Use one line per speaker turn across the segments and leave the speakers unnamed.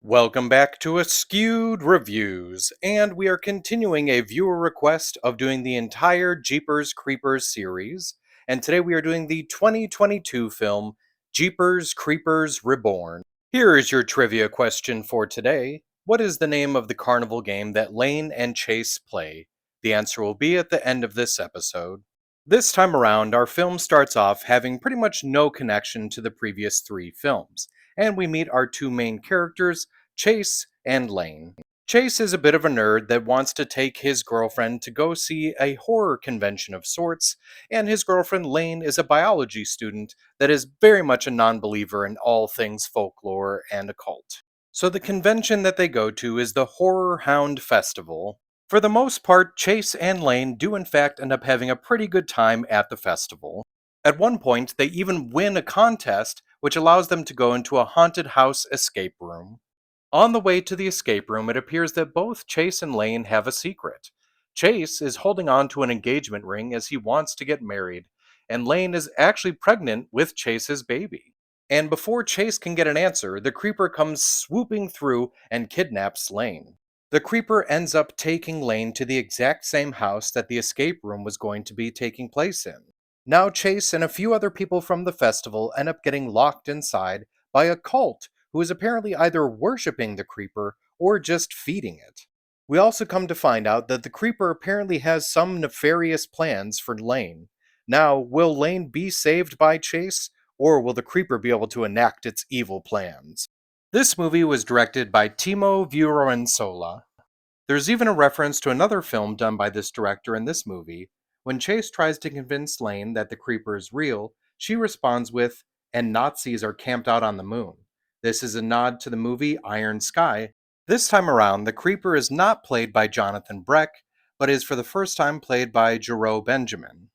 Welcome back to Askewed Reviews, and we are continuing a viewer request of doing the entire Jeepers Creepers series, and today we are doing the 2022 film Jeepers Creepers Reborn. Here is your trivia question for today. What is the name of the carnival game that Lane and Chase play? The answer will be at the end of this episode. This time around, our film starts off having pretty much no connection to the previous three films, and we meet our two main characters, Chase and Lane. Chase is a bit of a nerd that wants to take his girlfriend to go see a horror convention of sorts, and his girlfriend Lane is a biology student that is very much a non believer in all things folklore and occult. So the convention that they go to is the Horror Hound Festival. For the most part, Chase and Lane do in fact end up having a pretty good time at the festival. At one point, they even win a contest which allows them to go into a haunted house escape room. On the way to the escape room, it appears that both Chase and Lane have a secret. Chase is holding on to an engagement ring as he wants to get married, and Lane is actually pregnant with Chase's baby. And before Chase can get an answer, the creeper comes swooping through and kidnaps Lane. The creeper ends up taking Lane to the exact same house that the escape room was going to be taking place in. Now, Chase and a few other people from the festival end up getting locked inside by a cult who is apparently either worshipping the creeper or just feeding it. We also come to find out that the creeper apparently has some nefarious plans for Lane. Now, will Lane be saved by Chase, or will the creeper be able to enact its evil plans? This movie was directed by Timo Vuorensola. There's even a reference to another film done by this director in this movie. When Chase tries to convince Lane that the creeper is real, she responds with, "And Nazis are camped out on the moon." This is a nod to the movie Iron Sky. This time around, the creeper is not played by Jonathan Breck, but is for the first time played by Jerome Benjamin.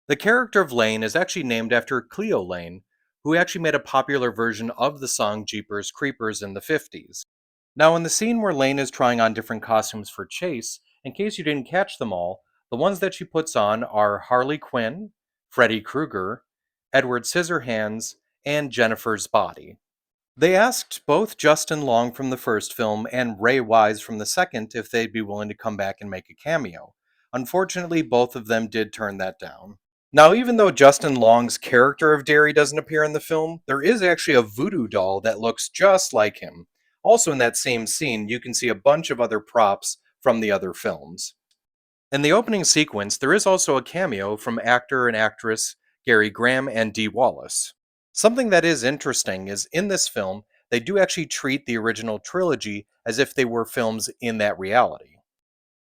The character of Lane is actually named after Cleo Lane, who actually made a popular version of the song Jeepers Creepers in the 50s. Now, in the scene where Lane is trying on different costumes for Chase, in case you didn't catch them all, the ones that she puts on are Harley Quinn, Freddy Krueger, Edward Scissorhands, and Jennifer's Body. They asked both Justin Long from the first film and Ray Wise from the second if they'd be willing to come back and make a cameo. Unfortunately, both of them did turn that down. Now, even though Justin Long's character of Derry doesn't appear in the film, there is actually a voodoo doll that looks just like him. Also, in that same scene, you can see a bunch of other props from the other films. In the opening sequence, there is also a cameo from actor and actress Gary Graham and Dee Wallace. Something that is interesting is in this film, they do actually treat the original trilogy as if they were films in that reality.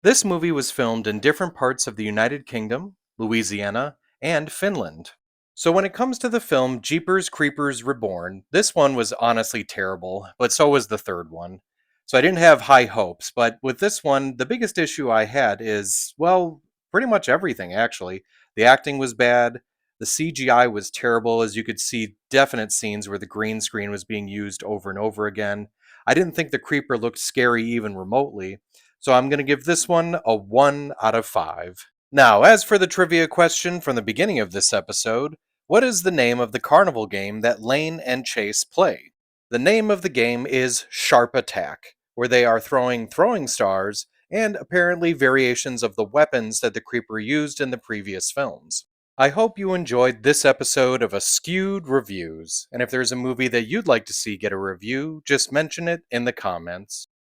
This movie was filmed in different parts of the United Kingdom, Louisiana, and Finland. So when it comes to the film Jeepers Creepers Reborn, this one was honestly terrible, but so was the third one. So I didn't have high hopes, but with this one, the biggest issue I had is, well, pretty much everything actually. The acting was bad, the CGI was terrible, as you could see definite scenes where the green screen was being used over and over again. I didn't think the creeper looked scary even remotely, so I'm going to give this one a 1 out of 5. Now, as for the trivia question from the beginning of this episode, what is the name of the carnival game that Lane and Chase play? The name of the game is Sharp Attack, where they are throwing throwing stars and apparently variations of the weapons that the creeper used in the previous films. I hope you enjoyed this episode of Askewed Reviews, and if there's a movie that you'd like to see get a review, just mention it in the comments.